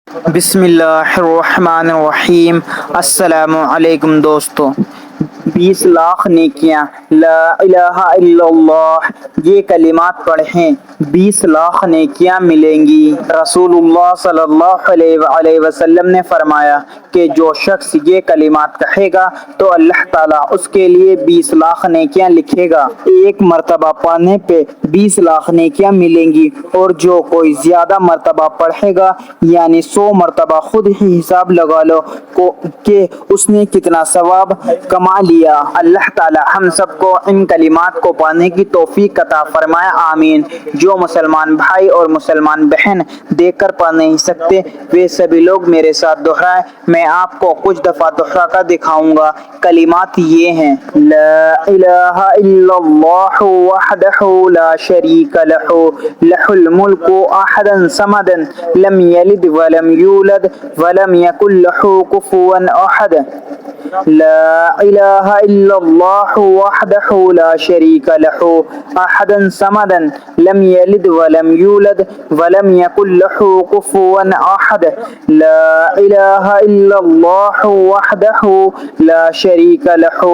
بسم اللہ الرحمن الرحیم۔ السلام علیکم دوستو۔ 20 لاکھ نیکیاں، لا الہ الا اللہ، یہ کلمات پڑھیں 20 لاکھ نیکیاں ملیں گی۔ رسول اللہ صلی اللہ علیہ وسلم نے فرمایا کہ جو شخص یہ کلمات کہے گا تو اللہ تعالیٰ اس کے لیے 20 لاکھ نیکیاں لکھے گا۔ ایک مرتبہ پڑھنے پہ 20 لاکھ نیکیاں ملیں گی، اور جو کوئی زیادہ مرتبہ پڑھے گا یعنی 100 مرتبہ، خود ہی حساب لگا لو کہ اس نے کتنا ثواب کما لیا۔ اللہ تعالی ہم سب کو ان کلمات کو پڑھنے کی توفیق عطا فرمائے، آمین۔ جو مسلمان بھائی اور مسلمان بہن دیکھ کر پڑھ نہیں سکتے وہ سبھی لوگ میرے ساتھ دہرائیں، میں آپ کو کچھ دفعہ دہرا کر دکھاؤں گا۔ کلمات یہ ہیں: لا الہ الا اللہ وحدہ لا شریک لہ، لہ الملک احدا صمدا لم یلد ولم یولد ولم یکن لہ کفوا احد۔ لا الہ الا اللہ وحدہ لا شریک لہ، احدا صمدا لم یلد ولم یولد ولم یکن لہ کفوا احد۔ لا الہ الا اللہ وحدہ لا شریک لہ،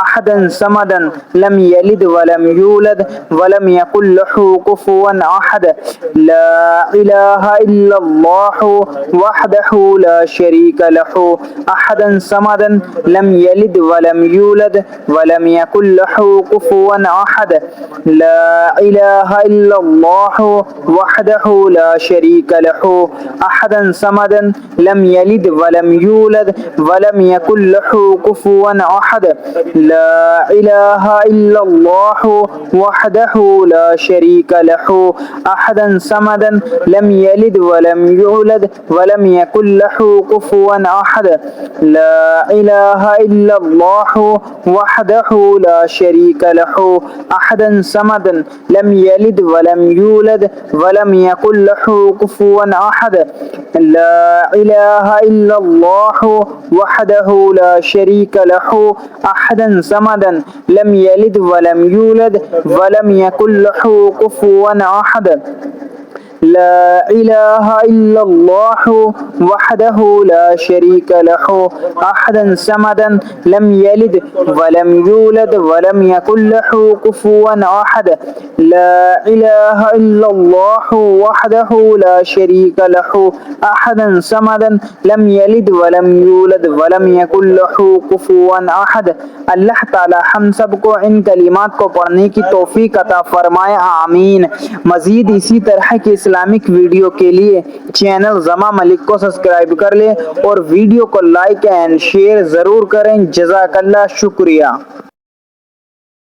احدا صمدا لم یلد ولم یولد ولم یکن لہ کفوا احد۔ لا الہ الا اللہ وحدہ لا شریک لہ، احدا صمدا لم یلد ولم یولد ولم یکن لہ کفوا احد۔ لا الہ الا اللہ وحدہ لا شریک لہ، احدا صمدا لم یلد ولم یولد ولم یکن لہ کفوا احد۔ لا الہ الا اللہ وحدہ لا شریک لہ، احدا صمدا لم یلد ولم یولد ولم یکن لہ کفوا احد۔ لا الہ الا اللہ وحدہ لا شریک لہ، احدا صمدا لم یلد ولم یولد ولم یکن لہ کفوا احد۔ لا الہ الا اللہ وحدہ لا شریک لہ، احدا صمدا لم یلد ولم یولد ولم یکن لہ کفوا احد۔ لا الہ الا اللہ وحدہ لا شریک لہ، احدا صمدا لم یلد ولم یولد ولم یکن لہ کفوا احد۔ لا الہ الا اللہ وحدہ لا شریک لہ، احدا صمدا لم یلد ولم یولد ولم یکن لہ کفوا احد۔ اللہ تعالی ہم سب کو ان کلمات کو پڑھنے کی توفیق عطا فرمائے، آمین۔ مزید اسی طرح کے اسلامک ویڈیو کے لیے چینل زما ملک کو سبسکرائب کر لیں اور ویڈیو کو لائک اینڈ شیئر ضرور کریں۔ جزاک اللہ، شکریہ۔